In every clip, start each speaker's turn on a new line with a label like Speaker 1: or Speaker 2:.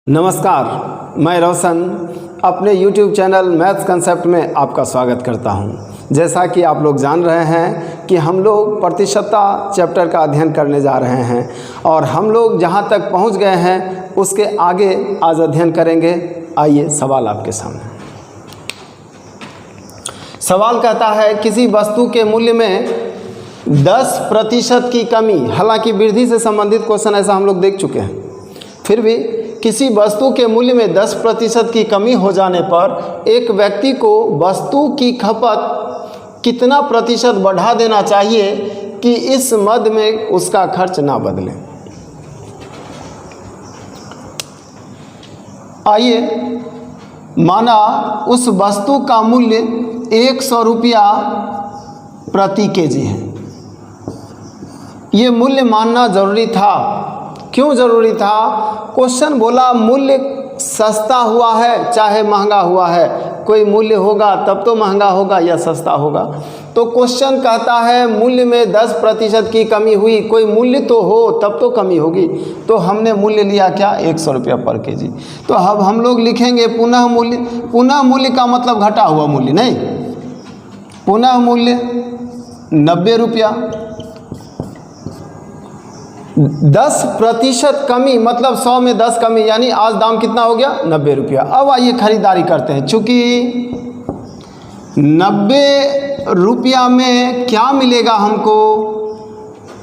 Speaker 1: नमस्कार, मैं रोशन अपने YouTube चैनल मैथ्स कंसेप्ट में आपका स्वागत करता हूं। जैसा कि आप लोग जान रहे हैं कि हम लोग प्रतिशतता चैप्टर का अध्ययन करने जा रहे हैं और हम लोग जहां तक पहुंच गए हैं उसके आगे आज अध्ययन करेंगे। आइए सवाल आपके सामने। सवाल कहता है किसी वस्तु के मूल्य में 10% की कमी, हालांकि वृद्धि से संबंधित क्वेश्चन ऐसा हम लोग देख चुके हैं, फिर भी किसी वस्तु के मूल्य में 10% की कमी हो जाने पर एक व्यक्ति को वस्तु की खपत कितना प्रतिशत बढ़ा देना चाहिए कि इस मद में उसका खर्च ना बदले। आइए, माना उस वस्तु का मूल्य 100 रुपया प्रति केजी है। ये मूल्य मानना जरूरी था। क्यों ज़रूरी था? क्वेश्चन बोला मूल्य सस्ता हुआ है चाहे महंगा हुआ है, कोई मूल्य होगा तब तो महंगा होगा या सस्ता होगा। तो क्वेश्चन कहता है मूल्य में 10% की कमी हुई, कोई मूल्य तो हो तब तो कमी होगी। तो हमने मूल्य लिया क्या? 100 रुपया पर केजी। तो अब हम लोग लिखेंगे पुनः मूल्य। पुनः मूल्य का मतलब घटा हुआ मूल्य नहीं, पुनः मूल्य 90 रुपया। 10% कमी मतलब 100 में 10 कमी, यानी आज दाम कितना हो गया? 90 रुपया। अब आइए खरीदारी करते हैं। चूँकि 90 रुपया में क्या मिलेगा हमको?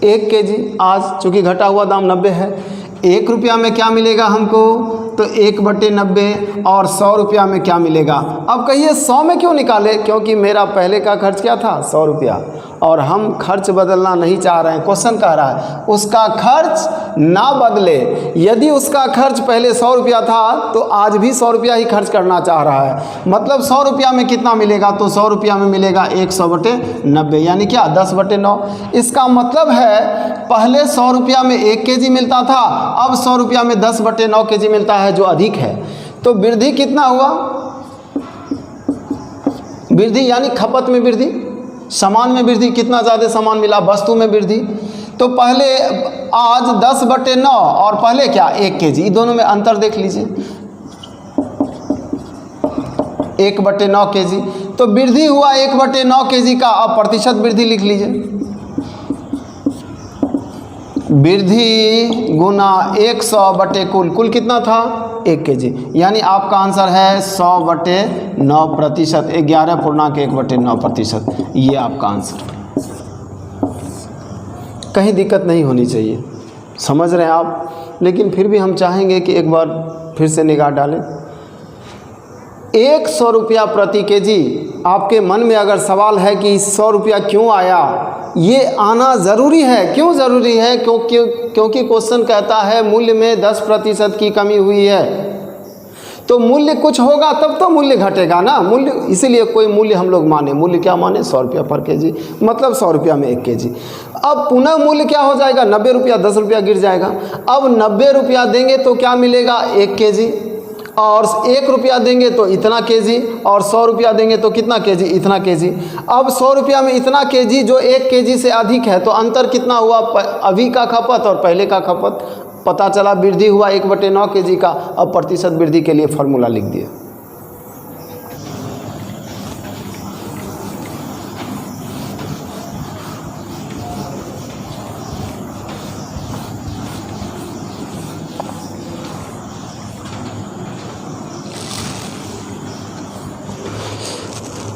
Speaker 1: 1 केजी। आज चूँकि घटा हुआ दाम 90 है, 1 रुपया में क्या मिलेगा हमको? तो 1/90। और 100 रुपया में क्या मिलेगा? अब कहिए 100 में क्यों निकाले? क्योंकि मेरा पहले का खर्च क्या था? 100 रुपया, और हम खर्च बदलना नहीं चाह रहे हैं। क्वेश्चन कह रहा है उसका खर्च ना बदले। यदि उसका खर्च पहले 100 रुपया था तो आज भी 100 रुपया ही खर्च करना चाह रहा है। मतलब 100 रुपया में कितना मिलेगा? तो 100 रुपया में मिलेगा 100/90, यानी क्या? 10/9। इसका मतलब है पहले 100 रुपया में 1 केजी मिलता था, अब 100 रुपया में 10/9 केजी मिलता है, जो अधिक है। तो वृद्धि कितना हुआ? वृद्धि यानी खपत में वृद्धि, सामान में वृद्धि। कितना ज़्यादा सामान मिला? वस्तु में वृद्धि। तो पहले आज 10/9 और पहले क्या? 1 केजी। दोनों में अंतर देख लीजिए, 1/9 केजी। तो वृद्धि हुआ 1/9 केजी का। अब प्रतिशत वृद्धि लिख लीजिए, वृद्धि गुना 100 बटे कुल कितना था? 1 केजी। यानी आपका आंसर है 100/9%, 11.1/9%। ये आपका आंसर। कहीं दिक्कत नहीं होनी चाहिए, समझ रहे हैं आप? लेकिन फिर भी हम चाहेंगे कि एक बार फिर से निगाह डालें। 100 रुपया प्रति केजी। आपके मन में अगर सवाल है कि 100 रुपया क्यों आया, ये आना ज़रूरी है। क्यों ज़रूरी है? क्योंकि क्वेश्चन कहता है मूल्य में 10% की कमी हुई है। तो मूल्य कुछ होगा तब तो मूल्य घटेगा ना। मूल्य इसीलिए कोई मूल्य हम लोग माने। मूल्य क्या माने? 100 रुपया पर केजी, मतलब 100 रुपया में 1 केजी। अब पुनः मूल्य क्या हो जाएगा? 90 रुपया, 10 रुपया गिर जाएगा। अब 90 रुपया देंगे तो क्या मिलेगा? 1 केजी। और 1 रुपया देंगे तो इतना केजी, और 100 रुपया देंगे तो कितना केजी? इतना केजी। अब 100 रुपया में इतना केजी जो 1 केजी से अधिक है, तो अंतर कितना हुआ? अभी का खपत और पहले का खपत। पता चला वृद्धि हुआ 1/9 केजी का। अब प्रतिशत वृद्धि के लिए फॉर्मूला लिख दिए।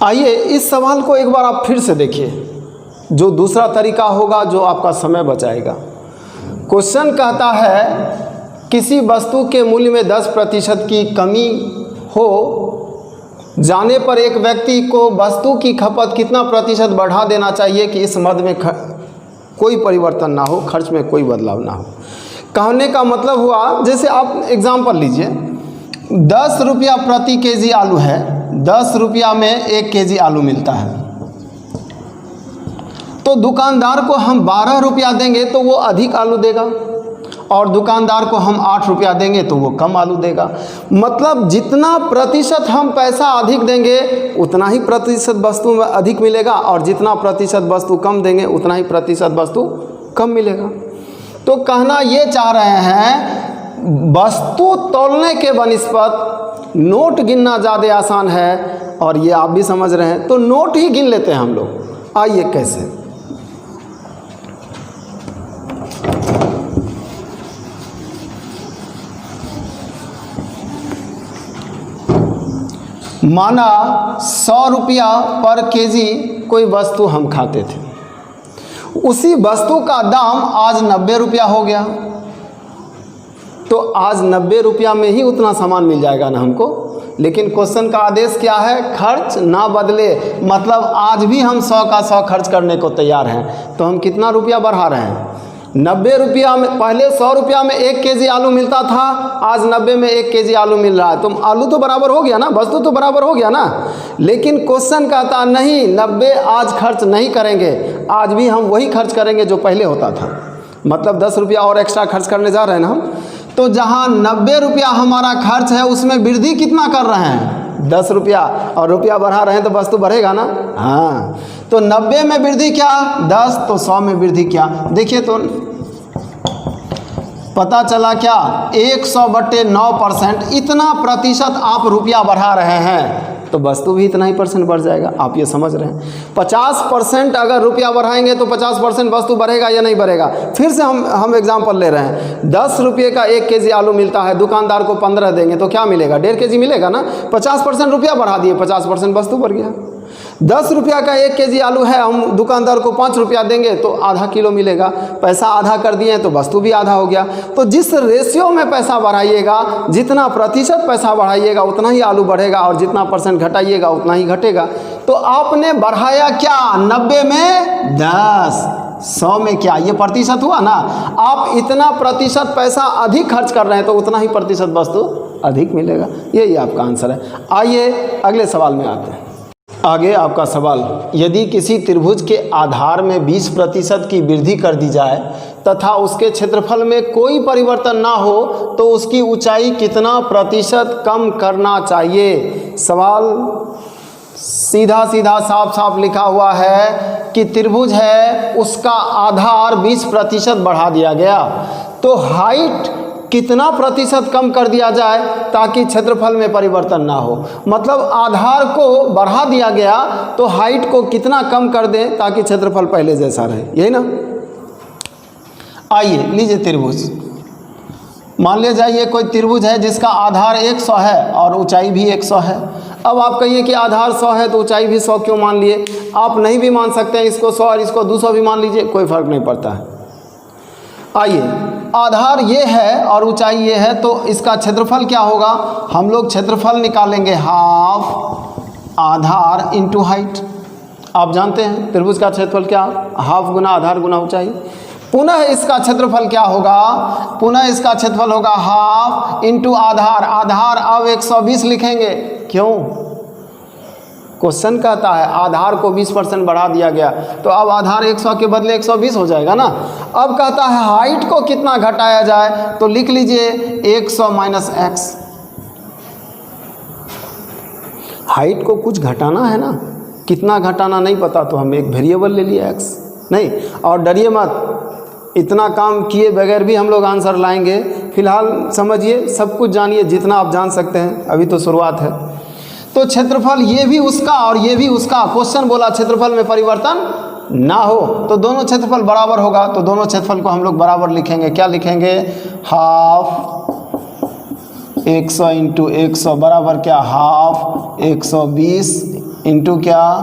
Speaker 1: आइए इस सवाल को एक बार आप फिर से देखिए, जो दूसरा तरीका होगा जो आपका समय बचाएगा। क्वेश्चन कहता है किसी वस्तु के मूल्य में 10% की कमी हो जाने पर एक व्यक्ति को वस्तु की खपत कितना प्रतिशत बढ़ा देना चाहिए कि इस मद में कोई परिवर्तन ना हो, खर्च में कोई बदलाव ना हो। कहने का मतलब हुआ, जैसे आप एग्जाम्पल लीजिए, 10 रुपया प्रति केजी आलू है। 10 रुपया में 1 केजी आलू मिलता है। तो दुकानदार को हम 12 रुपया देंगे तो वो अधिक आलू देगा, और दुकानदार को हम 8 रुपया देंगे तो वो कम आलू देगा। मतलब जितना प्रतिशत हम पैसा अधिक देंगे उतना ही प्रतिशत वस्तु में अधिक मिलेगा, और जितना प्रतिशत वस्तु कम देंगे उतना ही प्रतिशत वस्तु कम मिलेगा। तो कहना ये चाह रहे हैं वस्तु तौलने के बनिस्पत नोट गिनना ज़्यादा आसान है, और ये आप भी समझ रहे हैं, तो नोट ही गिन लेते हैं हम लोग। आइए कैसे, माना 100 रुपया पर केजी कोई वस्तु हम खाते थे, उसी वस्तु का दाम आज 90 रुपया हो गया, तो आज 90 रुपया में ही उतना सामान मिल जाएगा ना हमको। लेकिन क्वेश्चन का आदेश क्या है, खर्च ना बदले, मतलब आज भी हम 100 का 100 खर्च करने को तैयार हैं, तो हम कितना रुपया बढ़ा रहे हैं, 90 रुपया में। पहले 100 रुपया में 1 केजी आलू मिलता था, आज 90 में 1 केजी आलू मिल रहा है, तो आलू तो बराबर हो गया ना, वस्तु तो बराबर हो गया ना। लेकिन क्वेश्चन कहता नहीं 90 आज खर्च नहीं करेंगे, आज भी हम वही खर्च करेंगे जो पहले होता था, मतलब 10 रुपया और एक्स्ट्रा खर्च करने जा रहे हैं ना हम। तो जहाँ 90 रुपया हमारा खर्च है उसमें वृद्धि कितना कर रहे हैं, 10 रुपया, और रुपया बढ़ा रहे हैं तो वस्तु बढ़ेगा ना। हाँ, तो 90 में वृद्धि क्या 10, तो 100 में वृद्धि क्या, देखिए तो पता चला क्या, 100/9% इतना प्रतिशत आप रुपया बढ़ा रहे हैं, तो वस्तु भी इतना ही % बढ़ जाएगा। आप ये समझ रहे हैं, 50% अगर रुपया बढ़ाएंगे तो 50% वस्तु बढ़ेगा या नहीं बढ़ेगा। फिर से हम एग्जांपल ले रहे हैं, 10 रुपये का 1 केजी आलू मिलता है, दुकानदार को 15 देंगे तो क्या मिलेगा, 1.5 केजी मिलेगा ना। 50% रुपया बढ़ा दिए, 50% वस्तु बढ़ गया। 10 रुपया का 1 केजी आलू है, हम दुकानदार को 5 रुपया देंगे तो आधा किलो मिलेगा, पैसा आधा कर दिए तो वस्तु भी आधा हो गया। तो जिस रेशियो में पैसा बढ़ाइएगा, जितना प्रतिशत पैसा बढ़ाइएगा उतना ही आलू बढ़ेगा, और जितना % घटाइएगा उतना ही घटेगा। तो आपने बढ़ाया क्या, 90 में 10, 100 में क्या, ये प्रतिशत हुआ ना। आप इतना प्रतिशत पैसा अधिक खर्च कर रहे हैं तो उतना ही प्रतिशत वस्तु अधिक मिलेगा। यही आपका आंसर है। आइए अगले सवाल में आते हैं। आगे आपका सवाल, यदि किसी त्रिभुज के आधार में 20% की वृद्धि कर दी जाए तथा उसके क्षेत्रफल में कोई परिवर्तन ना हो तो उसकी ऊंचाई कितना प्रतिशत कम करना चाहिए। सवाल सीधा सीधा साफ साफ लिखा हुआ है कि त्रिभुज है, उसका आधार 20% बढ़ा दिया गया, तो हाइट कितना प्रतिशत कम कर दिया जाए ताकि क्षेत्रफल में परिवर्तन ना हो। मतलब आधार को बढ़ा दिया गया तो हाइट को कितना कम कर दें ताकि क्षेत्रफल पहले जैसा रहे, यही ना। आइए लीजिए त्रिभुज, मान लिया जाइए कोई त्रिभुज है जिसका आधार 100 है और ऊंचाई भी 100 है। अब आप कहिए कि आधार 100 है तो ऊंचाई भी 100 क्यों मान लिए। आप नहीं भी मान सकते हैं, इसको 100 और इसको 200 भी मान लीजिए, कोई फर्क नहीं पड़ता है। आइए, आधार ये है और ऊंचाई ये है, तो इसका क्षेत्रफल क्या होगा। हम लोग क्षेत्रफल निकालेंगे हाफ आधार इंटू हाइट। आप जानते हैं त्रिभुज का क्षेत्रफल क्या, हाफ गुना आधार गुना ऊंचाई। पुनः इसका क्षेत्रफल क्या होगा, पुनः इसका क्षेत्रफल होगा हाफ इंटू आधार। आधार अब 120 लिखेंगे, क्यों, क्वेश्चन कहता है आधार को 20% बढ़ा दिया गया, तो अब आधार 100 के बदले 120 हो जाएगा ना। अब कहता है हाइट को कितना घटाया जाए, तो लिख लीजिए 100 माइनस एक्स। हाइट को कुछ घटाना है ना, कितना घटाना नहीं पता, तो हम एक वेरिएबल ले लिया एक्स। नहीं, और डरिए मत, इतना काम किए बगैर भी हम लोग आंसर लाएंगे। फिलहाल समझिए, सब कुछ जानिए जितना आप जान सकते हैं, अभी तो शुरुआत है। तो क्षेत्रफल ये भी उसका और ये भी उसका, क्वेश्चन बोला क्षेत्रफल में परिवर्तन ना हो, तो दोनों क्षेत्रफल बराबर होगा, तो दोनों क्षेत्रफल को हम लोग बराबर लिखेंगे। क्या लिखेंगे, हाफ 100 इंटू 100 बराबर क्या, हाफ 120 इंटू क्या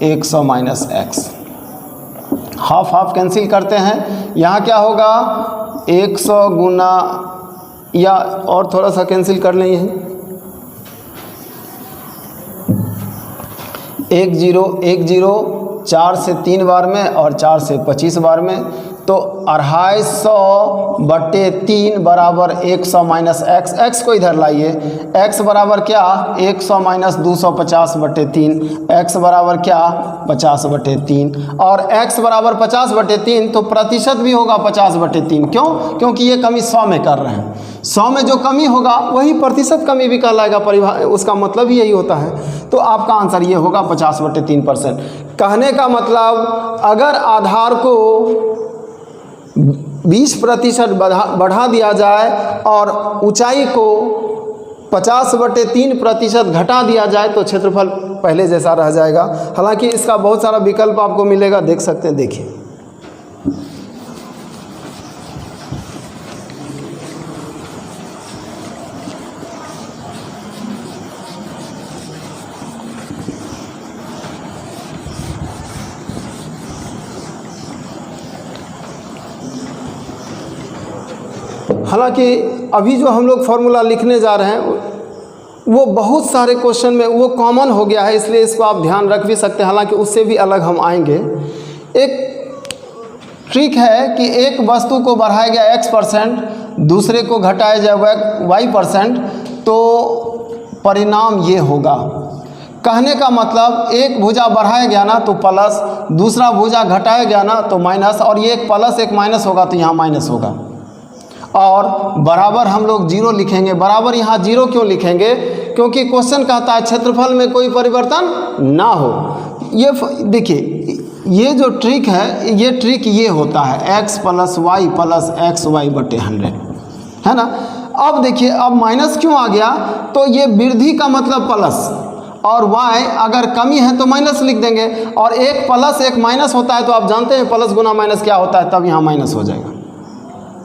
Speaker 1: 100 minus x. Half half cancel करते हैं, यहाँ क्या होगा 100 गुना, या और थोड़ा सा कैंसिल कर लें, 1 0 1 0 4 से 3 बार में और 4 से 25 बार में, तो 250/3 बराबर 100 माइनस एक्स। एक्स को इधर लाइए, एक्स बराबर क्या 100 माइनस 250/3, एक्स बराबर क्या 50/3, और एक्स बराबर 50/3, तो प्रतिशत भी होगा 50/3। क्यों, क्योंकि ये कमी 100 में कर रहे हैं, 100 में जो कमी होगा वही प्रतिशत कमी भी कहलाएगा, उसका मतलब ही यही होता है। तो आपका आंसर ये होगा 50/3%। कहने का मतलब अगर आधार को 20% बढ़ा दिया जाए और ऊंचाई को 50/3% घटा दिया जाए तो क्षेत्रफल पहले जैसा रह जाएगा। हालांकि इसका बहुत सारा विकल्प आपको मिलेगा, देख सकते हैं। देखिए हालांकि अभी जो हम लोग फॉर्मूला लिखने जा रहे हैं वो बहुत सारे क्वेश्चन में वो कॉमन हो गया है, इसलिए इसको आप ध्यान रख भी सकते हैं। हालांकि उससे भी अलग हम आएंगे। एक ट्रिक है कि एक वस्तु को बढ़ाया गया x%, दूसरे को घटाया जाए y%, तो परिणाम ये होगा। कहने का मतलब एक भुजा बढ़ाया गया ना तो प्लस, दूसरा भुजा घटाया गया ना तो माइनस, और ये एक प्लस एक माइनस होगा तो यहाँ माइनस होगा। और बराबर हम लोग 0 लिखेंगे। बराबर यहाँ 0 क्यों लिखेंगे? क्योंकि क्वेश्चन कहता है क्षेत्रफल में कोई परिवर्तन ना हो। ये देखिए, ये जो ट्रिक है, ये ट्रिक ये होता है x + y + xy/100, है ना। अब देखिए, अब माइनस क्यों आ गया? तो ये वृद्धि का मतलब प्लस, और y अगर कमी है तो माइनस लिख देंगे। और एक प्लस एक माइनस होता है तो आप जानते हैं प्लस गुना माइनस क्या होता है, तब यहाँ माइनस हो जाएगा,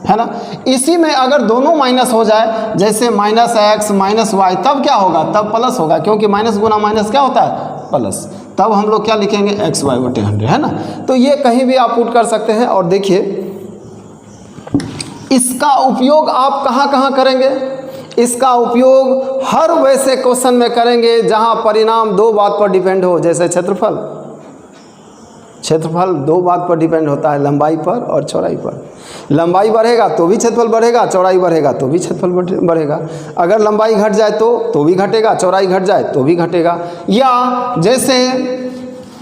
Speaker 1: है ना। इसी में अगर दोनों माइनस हो जाए, जैसे -x -y, तब क्या होगा? तब प्लस होगा, क्योंकि माइनस गुना माइनस क्या होता है? प्लस। तब हम लोग क्या लिखेंगे? xy/100, है ना। तो ये कहीं भी आप पुट कर सकते हैं। और देखिए, इसका उपयोग आप कहाँ कहाँ करेंगे? इसका उपयोग हर वैसे क्वेश्चन में करेंगे जहाँ परिणाम दो बात पर डिपेंड हो। जैसे क्षेत्रफल 2 बात पर डिपेंड होता है, लंबाई पर और चौड़ाई पर। लंबाई बढ़ेगा तो भी क्षेत्रफल बढ़ेगा, चौड़ाई बढ़ेगा तो भी क्षेत्रफल बढ़ेगा। अगर लंबाई घट जाए तो भी घटेगा, चौड़ाई घट जाए तो भी घटेगा। या जैसे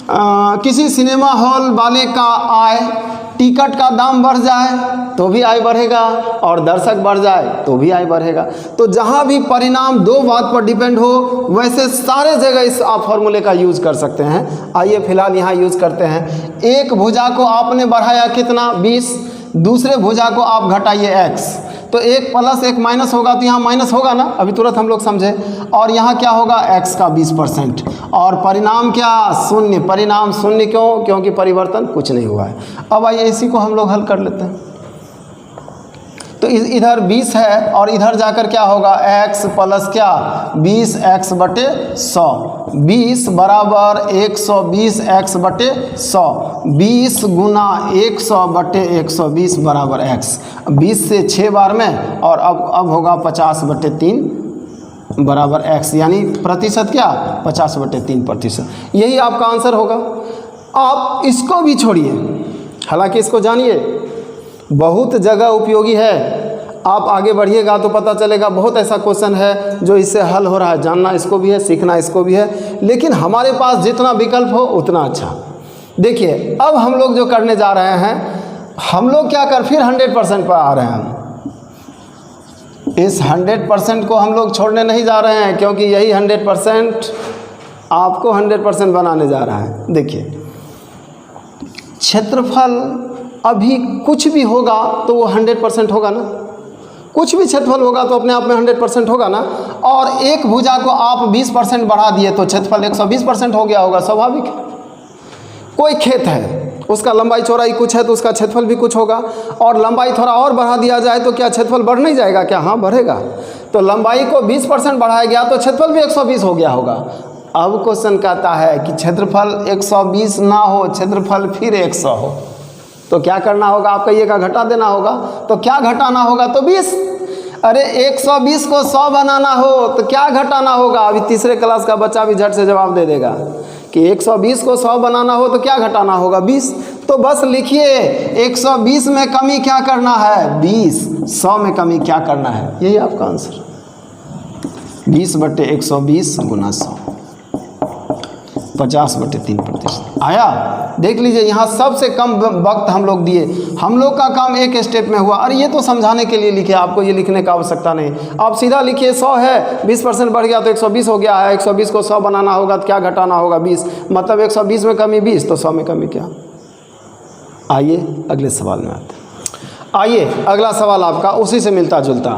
Speaker 1: किसी सिनेमा हॉल वाले का आय, टिकट का दाम बढ़ जाए तो भी आय बढ़ेगा, और दर्शक बढ़ जाए तो भी आय बढ़ेगा। तो जहाँ भी परिणाम 2 बात पर डिपेंड हो, वैसे सारे जगह इस आप फॉर्मूले का यूज़ कर सकते हैं। आइए फिलहाल यहाँ यूज़ करते हैं। एक भुजा को आपने बढ़ाया कितना? 20, दूसरे भुजा को आप घटाइए x, तो एक प्लस एक माइनस होगा तो यहाँ माइनस होगा ना, अभी तुरंत हम लोग समझे। और यहाँ क्या होगा? x का 20%, और परिणाम क्या? 0। परिणाम 0 क्यों? क्योंकि परिवर्तन कुछ नहीं हुआ है। अब आइए इसी को हम लोग हल कर लेते हैं। तो इधर 20 है और इधर जाकर क्या होगा? x प्लस क्या? 20x/100। 20 बराबर 120x/100। 20 गुना 100/120 बराबर x। 20 से 6 बार में, और अब होगा 50/3 बराबर x, यानी प्रतिशत क्या? 50/3%। यही आपका आंसर होगा। आप इसको भी छोड़िए, हालांकि इसको जानिए, बहुत जगह उपयोगी है। आप आगे बढ़िएगा तो पता चलेगा बहुत ऐसा क्वेश्चन है जो इससे हल हो रहा है। जानना इसको भी है, सीखना इसको भी है, लेकिन हमारे पास जितना विकल्प हो उतना अच्छा। देखिए, अब हम लोग जो करने जा रहे हैं, हम लोग क्या कर फिर 100% पर आ रहे हैं। इस 100% को हम लोग छोड़ने नहीं जा रहे हैं, क्योंकि यही 100% आपको 100% बनाने जा रहा है। देखिए, क्षेत्रफल अभी कुछ भी होगा तो वो 100% होगा ना। कुछ भी क्षेत्रफल होगा तो अपने आप में 100% होगा ना। और एक भुजा को आप 20% बढ़ा दिए तो क्षेत्रफल 120% हो गया होगा, स्वाभाविक। कोई खेत है, उसका लंबाई चौड़ाई कुछ है तो उसका क्षेत्रफल भी कुछ होगा। और लंबाई थोड़ा और बढ़ा दिया जाए तो क्या क्षेत्रफल बढ़ नहीं जाएगा क्या? हाँ, बढ़ेगा। तो लंबाई को 20% बढ़ाया गया तो क्षेत्रफल भी 120 हो गया होगा। अब क्वेश्चन कहता है कि क्षेत्रफल 120 ना हो, क्षेत्रफल फिर 100 हो, तो क्या करना होगा? आपका ये का घटा देना होगा। तो क्या घटाना होगा? तो 20। अरे 120 को 100 बनाना हो तो क्या घटाना होगा? अभी तीसरे क्लास का बच्चा भी झट से जवाब दे देगा कि 120 को 100 बनाना हो तो क्या घटाना होगा? 20। तो बस लिखिए, 120 में कमी क्या करना है? 20। 100 में कमी क्या करना है? यही आपका आंसर। 20/120 गुना 100, 50/3% आया। देख लीजिए, यहाँ सबसे कम वक्त हम लोग दिए। हम लोग का काम एक स्टेप में हुआ। अरे ये तो समझाने के लिए लिखे, आपको ये लिखने का आवश्यकता नहीं। आप सीधा लिखिए 100 है, 20% बढ़ गया तो 120 हो गया है। 120 को 100 बनाना होगा तो क्या घटाना होगा? 20। मतलब 120 में कमी 20, तो 100 में कमी क्या? आइए अगले सवाल में आते हैं। आइए अगला सवाल आपका उसी से मिलता जुलता।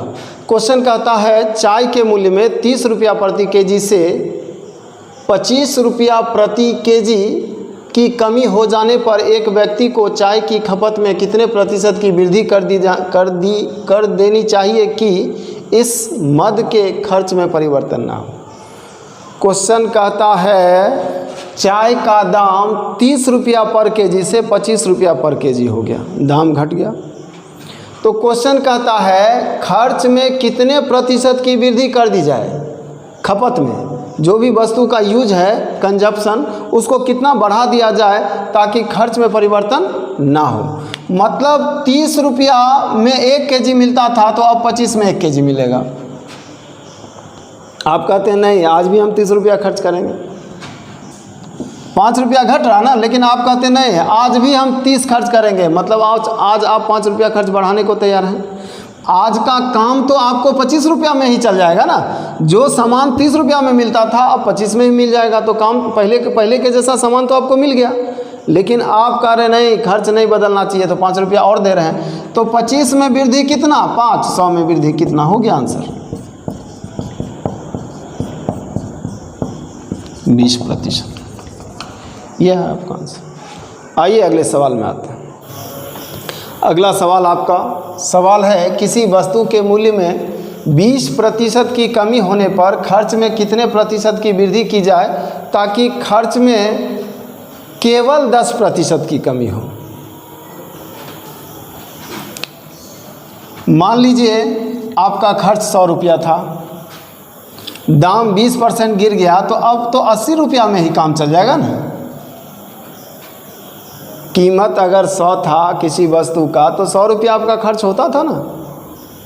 Speaker 1: क्वेश्चन कहता है चाय के मूल्य में 30 रुपया प्रति केजी से 25 रुपया प्रति केजी की कमी हो जाने पर एक व्यक्ति को चाय की खपत में कितने प्रतिशत की वृद्धि कर देनी चाहिए कि इस मद के खर्च में परिवर्तन ना हो। क्वेश्चन कहता है चाय का दाम 30 रुपया पर केजी से 25 रुपया पर केजी हो गया, दाम घट गया। तो क्वेश्चन कहता है खर्च में कितने प्रतिशत की वृद्धि कर दी जाए, खपत में जो भी वस्तु का यूज है कंजप्शन उसको कितना बढ़ा दिया जाए ताकि खर्च में परिवर्तन ना हो। मतलब 30 रुपया में 1 केजी मिलता था तो अब 25 में 1 केजी मिलेगा। आप कहते हैं नहीं आज भी हम 30 रुपया खर्च करेंगे, 5 रुपया घट रहा ना, लेकिन आप कहते नहीं आज भी हम 30 खर्च करेंगे। मतलब आज आप 5 रुपया खर्च बढ़ाने को तैयार हैं। आज का काम तो आपको 25 रुपया में ही चल जाएगा ना, जो सामान 30 रुपया में मिलता था अब 25 में ही मिल जाएगा, तो काम पहले के जैसा सामान तो आपको मिल गया। लेकिन आप कह रहे नहीं खर्च नहीं बदलना चाहिए तो 5 रुपया और दे रहे हैं, तो 25 में वृद्धि कितना, 5, 100 में वृद्धि कितना, हो गया आंसर 20%। यह है आपका आंसर। आइए अगले सवाल में आते हैं। अगला सवाल आपका सवाल है किसी वस्तु के मूल्य में 20% की कमी होने पर खर्च में कितने प्रतिशत की वृद्धि की जाए ताकि खर्च में केवल 10% की कमी हो। मान लीजिए आपका खर्च 100 रुपया था, दाम 20% गिर गया तो अब तो 80 रुपया में ही काम चल जाएगा ना। कीमत अगर 100 था किसी वस्तु का तो 100 रुपया आपका खर्च होता था ना,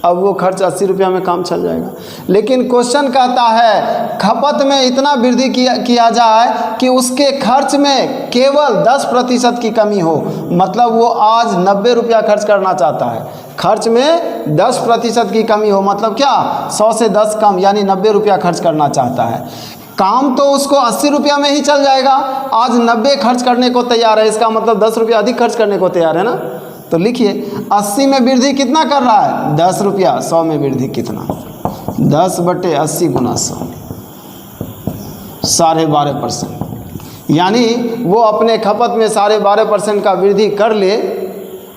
Speaker 1: अब वो खर्च 80 रुपया में काम चल जाएगा। लेकिन क्वेश्चन कहता है खपत में इतना वृद्धि किया जाए कि उसके खर्च में केवल 10% की कमी हो। मतलब वो आज 90 रुपया खर्च करना चाहता है, खर्च में 10% की कमी हो, मतलब क्या 100 से 10 कम यानी 90 रुपया खर्च करना चाहता है। काम तो उसको 80 रुपया में ही चल जाएगा, आज 90 खर्च करने को तैयार है, इसका मतलब 10 रुपया अधिक खर्च करने को तैयार है ना। तो लिखिए 80 में वृद्धि कितना कर रहा है, 10 रुपया, 100 में वृद्धि कितना, 10/80 गुना 100, 12.5%। यानी वो अपने खपत में 12.5% का वृद्धि कर ले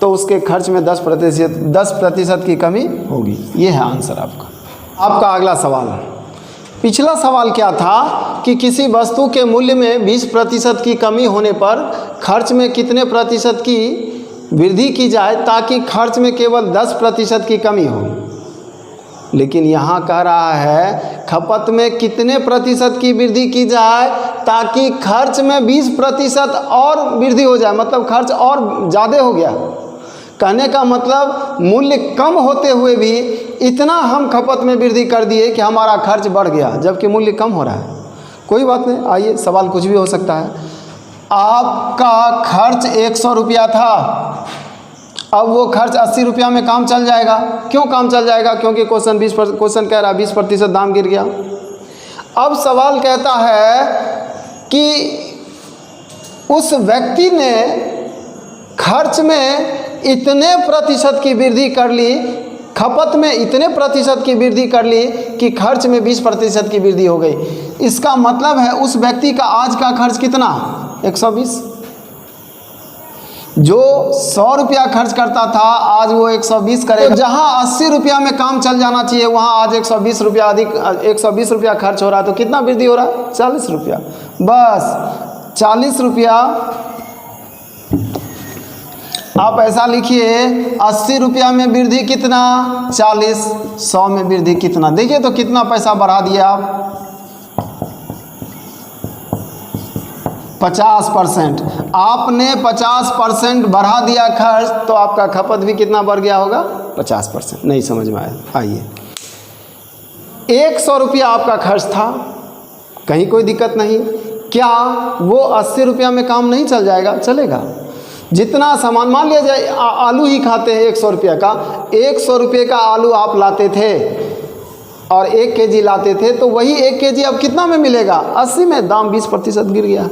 Speaker 1: तो उसके खर्च में 10% की कमी होगी। ये है आंसर आपका। अगला सवाल है, पिछला सवाल क्या था कि किसी वस्तु के मूल्य में 20% की कमी होने पर खर्च में कितने प्रतिशत की वृद्धि की जाए ताकि खर्च में केवल 10% की कमी हो। लेकिन यहाँ कह रहा है खपत में कितने प्रतिशत की वृद्धि की जाए ताकि खर्च में 20% और वृद्धि हो जाए, मतलब खर्च और ज़्यादा हो गया। कहने का मतलब मूल्य कम होते हुए भी इतना हम खपत में वृद्धि कर दिए कि हमारा खर्च बढ़ गया, जबकि मूल्य कम हो रहा है। कोई बात नहीं, आइए सवाल कुछ भी हो सकता है। आपका खर्च 100 रुपया था, अब वो खर्च 80 रुपया में काम चल जाएगा। क्यों काम चल जाएगा, क्योंकि क्वेश्चन कह रहा है 20% दाम गिर गया। अब सवाल कहता है कि उस व्यक्ति ने खर्च में इतने प्रतिशत की वृद्धि कर ली, खपत में इतने प्रतिशत की वृद्धि कर ली कि खर्च में 20% की वृद्धि हो गई। इसका मतलब है उस व्यक्ति का आज का खर्च कितना, 120। जो 100 रुपया खर्च करता था आज वो 120 करेगा। तो जहां 80 रुपया में काम चल जाना चाहिए वहां आज 120 रुपया अधिक, 120 रुपया खर्च हो रहा है। तो कितना वृद्धि हो रहा है, 40 रुपया। बस 40 रुपया। आप ऐसा लिखिए 80 रुपया में वृद्धि कितना, 40, 100 में वृद्धि कितना। देखिए तो कितना पैसा बढ़ा दिया आप, 50%। आपने 50% बढ़ा दिया खर्च, तो आपका खपत भी कितना बढ़ गया होगा, 50%। नहीं समझ में आया, आइए 100 रुपया आपका खर्च था, कहीं कोई दिक्कत नहीं। क्या वो 80 रुपया में काम नहीं चल जाएगा, चलेगा। जितना सामान, मान लिया जाए आलू ही खाते हैं 100 रुपये का, 100 रुपये का आलू आप लाते थे और 1 केजी लाते थे, तो वही 1 केजी अब कितना में मिलेगा, 80 में। दाम 20% गिर गया।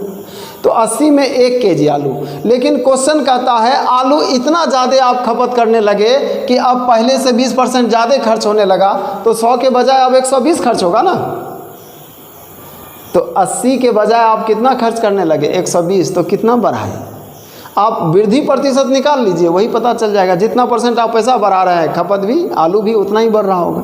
Speaker 1: तो 80 में 1 केजी आलू। लेकिन क्वेश्चन कहता है आलू इतना ज़्यादा आप खपत करने लगे कि अब पहले से 20% ज़्यादा खर्च होने लगा, तो 100 के बजाय अब 120 खर्च होगा ना। तो 80 के बजाय आप कितना खर्च करने लगे, 120, तो कितना बढ़ा है। आप वृद्धि प्रतिशत निकाल लीजिए, वही पता चल जाएगा। जितना परसेंट आप पैसा बढ़ा रहे हैं, खपत भी, आलू भी उतना ही बढ़ रहा होगा।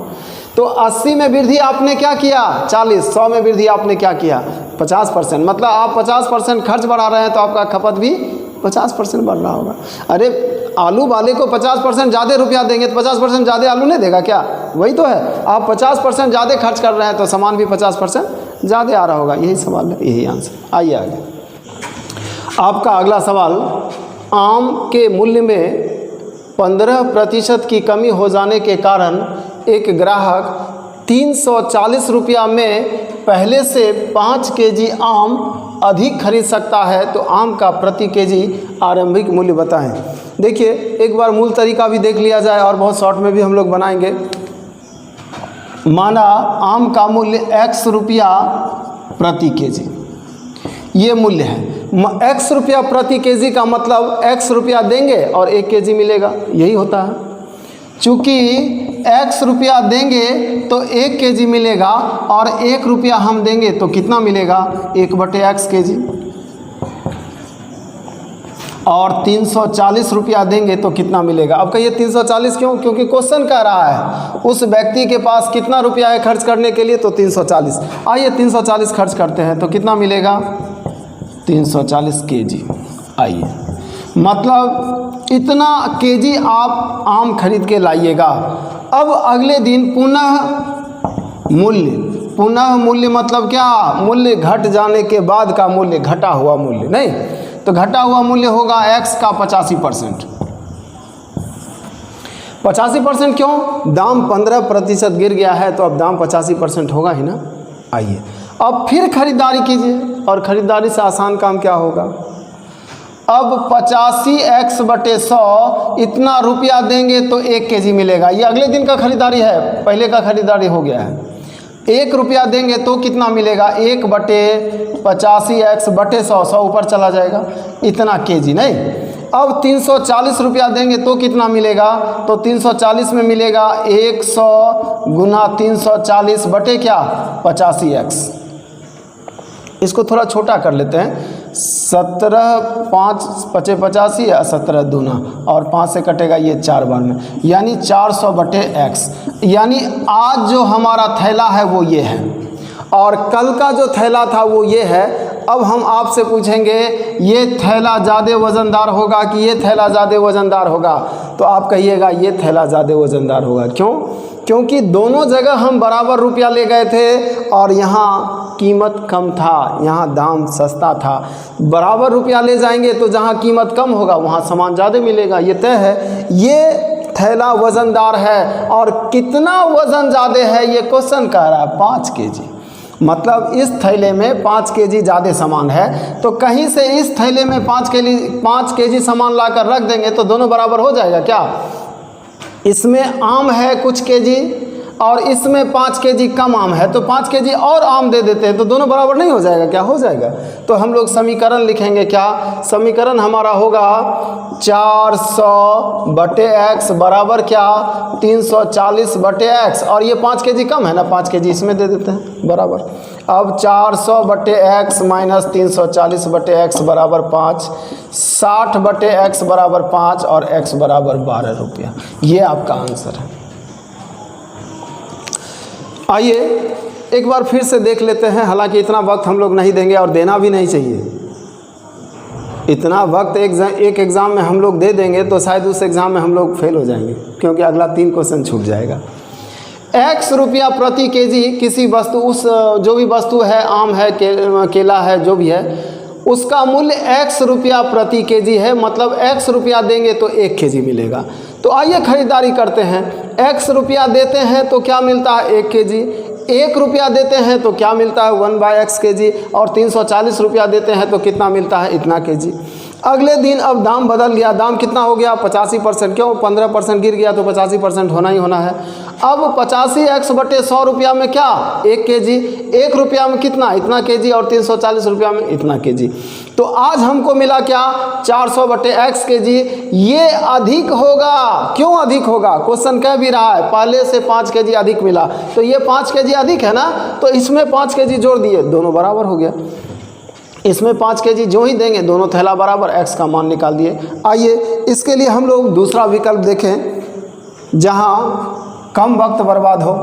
Speaker 1: तो 80 में वृद्धि आपने क्या किया, 40, 100 में वृद्धि आपने क्या किया, 50%। मतलब आप 50% खर्च बढ़ा रहे हैं तो आपका खपत भी 50% बढ़ रहा होगा। अरे आलू वाले को 50% ज़्यादा रुपया देंगे तो 50% ज़्यादा आलू नहीं देगा क्या, वही तो है। आप 50% ज़्यादा खर्च कर रहे हैं तो सामान भी 50% ज़्यादा आ रहा होगा। यही सवाल है, यही आंसर। आइए आगे। आपका अगला सवाल, आम के मूल्य में 15% की कमी हो जाने के कारण एक ग्राहक 340 रुपया में पहले से 5 केजी आम अधिक खरीद सकता है, तो आम का प्रति केजी आरंभिक मूल्य बताएं। देखिए एक बार मूल तरीका भी देख लिया जाए और बहुत शॉर्ट में भी हम लोग बनाएंगे। माना आम का मूल्य x रुपया प्रति केजी, ये मूल्य है। x रुपया प्रति केजी का मतलब x रुपया देंगे और 1 केजी मिलेगा, यही होता है। चूँकि x रुपया देंगे तो 1 केजी मिलेगा और 1 रुपया हम देंगे तो कितना मिलेगा, 1/x केजी। और 340 रुपया देंगे तो कितना मिलेगा। अब कहिए 340 क्यों, क्योंकि क्वेश्चन कह रहा है उस व्यक्ति के पास कितना रुपया है खर्च करने के लिए, तो 340। आइए 340 खर्च करते हैं तो कितना मिलेगा, 340 केजी। आइए, मतलब इतना केजी आप आम खरीद के लाइएगा। अब अगले दिन पुनः मूल्य मतलब क्या, मूल्य घट जाने के बाद का मूल्य, घटा हुआ मूल्य नहीं, तो घटा हुआ मूल्य होगा x का 85%। 85% क्यों, दाम 15% गिर गया है तो अब दाम 85% होगा ही ना। आइए अब फिर खरीदारी कीजिए, और खरीदारी से आसान काम क्या होगा। अब 85x/100 इतना रुपया देंगे तो 1 केजी मिलेगा। ये अगले दिन का खरीदारी है, पहले का खरीदारी हो गया है। 1 रुपया देंगे तो कितना मिलेगा, 1/85x/100, 100 ऊपर चला जाएगा, इतना केजी नहीं। अब 340 रुपया देंगे तो कितना मिलेगा, तो 340 में मिलेगा 100 गुना 340 बटे क्या, 85x। इसको थोड़ा छोटा कर लेते हैं, 17 5 पचे 85 या 17 दूना, और 5 से कटेगा ये 4 बार में, यानी 400/x। यानी आज जो हमारा थैला है वो ये है, और कल का जो थैला था वो ये है। अब हम आपसे पूछेंगे ये थैला ज़्यादा वज़नदार होगा कि ये थैला ज़्यादा वज़नदार होगा, तो आप कहिएगा ये थैला ज़्यादा वज़नदार होगा। क्यों, क्योंकि दोनों जगह हम बराबर रुपया ले गए थे और यहाँ कीमत कम था, यहाँ दाम सस्ता था। बराबर रुपया ले जाएंगे तो जहाँ कीमत कम होगा वहाँ सामान ज़्यादा मिलेगा, ये तय है। ये थैला वज़नदार है, और कितना वज़न ज़्यादा है ये क्वेश्चन कह रहा है, 5 केजी। मतलब इस थैले में 5 केजी ज़्यादा सामान है, तो कहीं से इस थैले में 5 केजी सामान लाकर रख देंगे तो दोनों बराबर हो जाएगा क्या। इसमें आम है कुछ केजी और इसमें 5 केजी कम आम है, तो 5 केजी और आम दे देते हैं तो दोनों बराबर नहीं हो जाएगा क्या, हो जाएगा। तो हम लोग समीकरण लिखेंगे क्या, समीकरण हमारा होगा 400/x बराबर क्या, 340/x, और ये 5 केजी कम है ना, 5 केजी इसमें दे देते हैं बराबर। अब 400/x माइनस 340/x बराबर 5, 60/x बराबर 5 और x बराबर 12 रुपया। ये आपका आंसर है। आइए एक बार फिर से देख लेते हैं, हालांकि इतना वक्त हम लोग नहीं देंगे और देना भी नहीं चाहिए। इतना वक्त एक एग्ज़ाम में हम लोग दे देंगे तो शायद उस एग्ज़ाम में हम लोग फेल हो जाएंगे, क्योंकि अगला 3 क्वेश्चन छूट जाएगा। x रुपया प्रति केजी किसी वस्तु, उस जो भी वस्तु है, आम है, केला है, जो भी है, उसका मूल्य x रुपया प्रति केजी है। मतलब x रुपया देंगे तो 1 केजी मिलेगा। तो आइए खरीदारी करते हैं। x रुपया देते हैं तो क्या मिलता है, 1 केजी। 1 रुपया देते हैं तो क्या मिलता है, 1/x केजी। और 340 रुपया देते हैं तो कितना मिलता है, इतना केजी। अगले दिन अब दाम बदल गया, दाम कितना हो गया, 85%। क्यों, 15% गिर गया तो 85% होना ही होना है। अब 85x बटे 100 रुपया में क्या 1 kg, 1 रुपया में कितना इतना kg और 340 रुपया में इतना kg। तो आज हमको मिला क्या 400 बटे x kg, ये अधिक होगा। क्यों अधिक होगा, क्वेश्चन कह भी रहा है पहले से 5 kg अधिक मिला, तो ये 5 kg अधिक है ना, तो इसमें 5 kg जोड़ दिए, दोनों बराबर हो गया। इसमें 5 kg जो ही देंगे दोनों थैला बराबर, x का मान निकाल दिए। आइए इसके लिए हम लोग दूसरा विकल्प देखें जहां कम वक्त बर्बाद हो।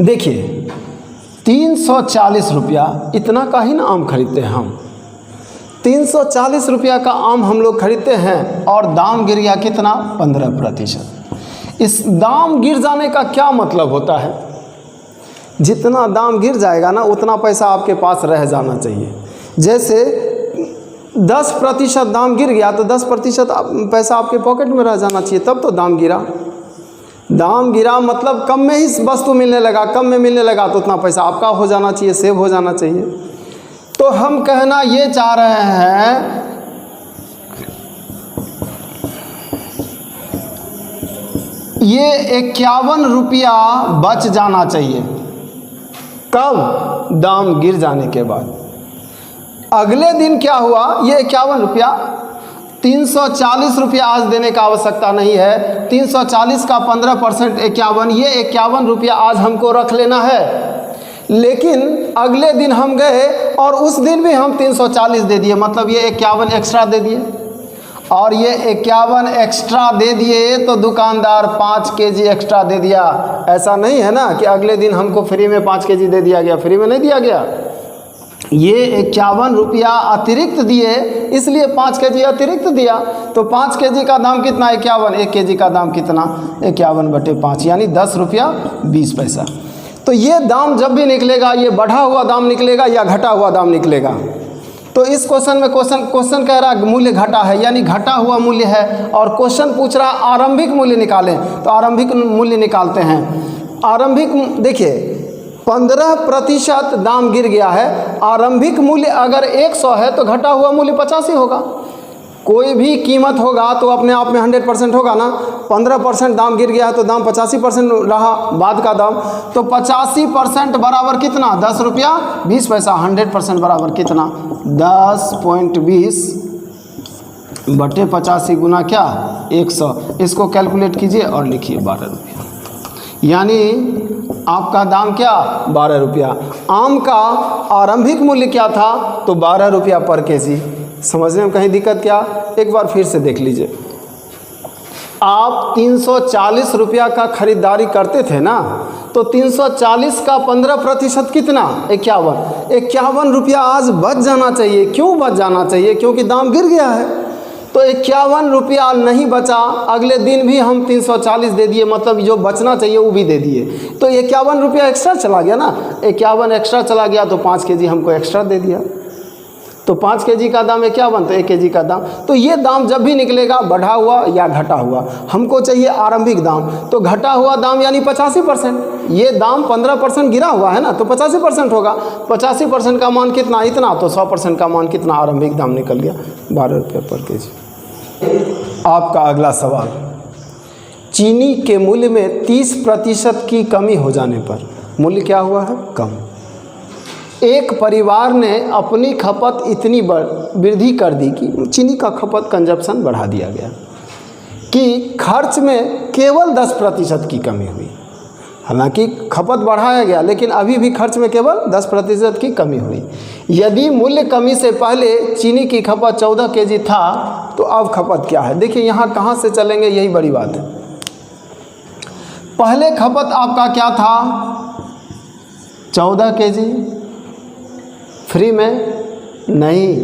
Speaker 1: देखिए 340 रुपया इतना का ही ना आम खरीदते हैं हम, 340 रुपया का आम हम लोग खरीदते हैं और दाम गिर गया कितना 15%। इस दाम गिर जाने का क्या मतलब होता है, जितना दाम गिर जाएगा ना उतना पैसा आपके पास रह जाना चाहिए। जैसे 10% दाम गिर गया तो 10% पैसा आपके पॉकेट में रह जाना चाहिए, तब तो दाम गिरा। दाम गिरा मतलब कम में ही वस्तु मिलने लगा, कम में मिलने लगा तो उतना पैसा आपका हो जाना चाहिए, सेव हो जाना चाहिए। तो हम कहना ये चाह रहे हैं ये 51 रुपया बच जाना चाहिए। कब, दाम गिर जाने के बाद। अगले दिन क्या हुआ, ये 51 रुपया 340 रुपया आज देने का आवश्यकता नहीं है, 340 का 15% 51, ये 51 रुपया आज हमको रख लेना है। लेकिन अगले दिन हम गए और उस दिन भी हम 340 दे दिए, मतलब ये 51 एक्स्ट्रा दे दिए, और ये 51 एक्स्ट्रा दे दिए तो दुकानदार 5 kg एक्स्ट्रा दे दिया। ऐसा नहीं है ना कि अगले दिन हमको फ्री में 5 kg दे दिया गया, फ्री में नहीं दिया गया। ये 51 रुपया अतिरिक्त दिए, इसलिए 5 kg अतिरिक्त दिया। तो 5 kg का दाम कितना 51, 1 kg का दाम कितना 51 बटे 5 यानी 10 रुपया 20 पैसा। तो ये दाम जब भी निकलेगा ये बढ़ा हुआ दाम निकलेगा या घटा हुआ दाम निकलेगा। तो इस क्वेश्चन में क्वेश्चन कह रहा है मूल्य घटा है यानी घटा हुआ मूल्य है, और क्वेश्चन पूछ रहा है आरंभिक मूल्य निकालें, तो आरंभिक मूल्य निकालते हैं। आरंभिक देखिए 15% दाम गिर गया है, आरंभिक मूल्य अगर 100 है तो घटा हुआ मूल्य 85 होगा। कोई भी कीमत होगा तो अपने आप में 100% होगा ना। 15% दाम गिर गया है तो दाम 85% रहा बाद का दाम, तो 85% बराबर कितना 10 रुपया 20 पैसा। 100% बराबर कितना 10.20 बटे 85 गुना क्या 100। इसको कैलकुलेट कीजिए और लिखिए 12 रुपया, यानी आपका दाम क्या 12 रुपया। आम का आरंभिक मूल्य क्या था तो 12 रुपया पर केजी। समझने में कहीं दिक्कत क्या, एक बार फिर से देख लीजिए। आप 340 रुपया का खरीदारी करते थे ना, तो 340 का 15% कितना 51 रुपया आज बच जाना चाहिए। क्यों बच जाना चाहिए, क्योंकि दाम गिर गया है। तो 51 रुपया नहीं बचा, अगले दिन भी हम 340 दे दिए, मतलब जो बचना चाहिए वो भी दे दिए, तो 51 रुपया एक्स्ट्रा चला गया ना। 51 एक्स्ट्रा चला गया तो 5 kg हमको एक्स्ट्रा दे दिया, तो 5 kg का दाम 51 तो 1 kg का दाम। तो ये दाम जब भी निकलेगा बढ़ा हुआ या घटा हुआ, हमको चाहिए आरंभिक दाम, तो घटा हुआ दाम यानी 85%। ये दाम 15% गिरा हुआ है ना, तो 85% होगा। 85% का मान कितना इतना, तो 100% का मान कितना आरंभिक दाम निकल गया 12 रुपये पर केजी। आपका अगला सवाल, चीनी के मूल्य में 30% की कमी हो जाने पर मूल्य क्या हुआ है कम। एक परिवार ने अपनी खपत इतनी वृद्धि कर दी कि चीनी का खपत कंजप्शन बढ़ा दिया गया कि खर्च में केवल 10% की कमी हुई। हालांकि खपत बढ़ाया गया लेकिन अभी भी खर्च में केवल 10% की कमी हुई। यदि मूल्य कमी से पहले चीनी की खपत 14 kg था तो अब खपत क्या है। देखिए यहाँ कहाँ से चलेंगे, यही बड़ी बात है। पहले खपत आपका क्या था 14 kg, फ्री में नहीं,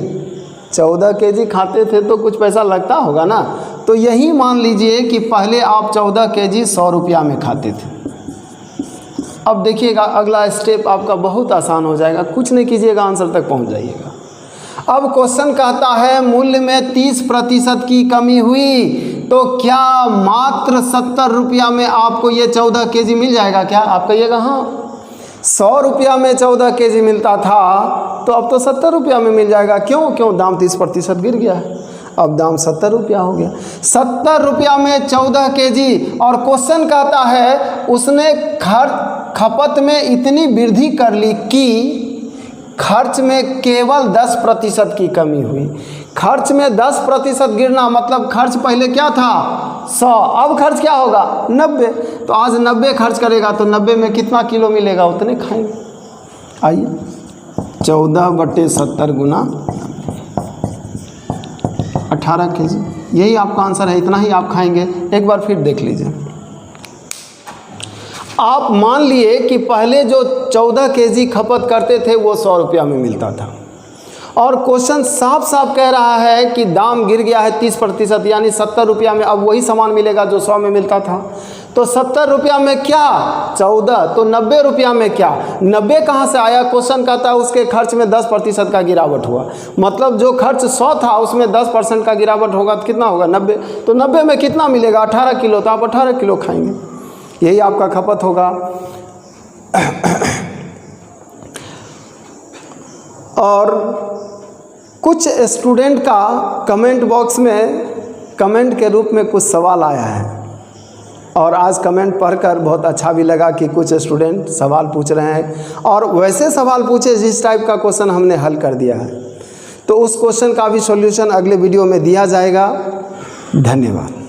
Speaker 1: 14 kg खाते थे तो कुछ पैसा लगता होगा ना। तो यही मान लीजिए कि पहले आप 14 kg 100 रुपया में खाते थे। अब देखिएगा अगला स्टेप आपका बहुत आसान हो जाएगा, कुछ नहीं कीजिएगा आंसर तक पहुंच जाइएगा। अब क्वेश्चन कहता है मूल्य में 30% की कमी हुई, तो क्या मात्र 70 रुपया में आपको ये 14 केजी मिल जाएगा क्या? आप कहिएगा हाँ। 100 रुपया में 14 केजी मिलता था, तो अब तो 70 रुपया में मिल जाएगा। क्यों? दाम 30% गिर गया है, अब दाम 70 रुपया हो गया। 70 रुपया में 14 केजी, और क्वेश्चन कहता है उसने खपत में इतनी वृद्धि कर ली कि खर्च में केवल 10% की कमी हुई। खर्च में 10% गिरना मतलब खर्च पहले क्या था 100, अब खर्च क्या होगा 90। तो आज 90 खर्च करेगा तो 90 में कितना किलो मिलेगा उतने खाएंगे। आइए 14/70 गुना 18 केजी, यही आपका आंसर है, इतना ही आप खाएंगे। एक बार फिर देख लीजिए। आप मान लिए कि पहले जो 14 केजी खपत करते थे वो 100 रुपया में मिलता था, और क्वेश्चन साफ साफ कह रहा है कि दाम गिर गया है 30%, यानी 70 रुपया में अब वही सामान मिलेगा जो 100 में मिलता था। तो 70 रुपया में क्या 14, तो 90 रुपया में क्या 90 कहाँ से आया? क्वेश्चन कहता है उसके खर्च में 10% का गिरावट हुआ, मतलब जो खर्च 100 था उसमें 10% का गिरावट होगा तो कितना होगा 90। तो 90 में कितना मिलेगा 18 किलो, तो आप 18 किलो खाएंगे, यही आपका खपत होगा। और कुछ स्टूडेंट का कमेंट बॉक्स में कमेंट के रूप में कुछ सवाल आया है, और आज कमेंट पढ़कर बहुत अच्छा भी लगा कि कुछ स्टूडेंट सवाल पूछ रहे हैं, और वैसे सवाल पूछे जिस टाइप का क्वेश्चन हमने हल कर दिया है। तो उस क्वेश्चन का भी सॉल्यूशन अगले वीडियो में दिया जाएगा। धन्यवाद।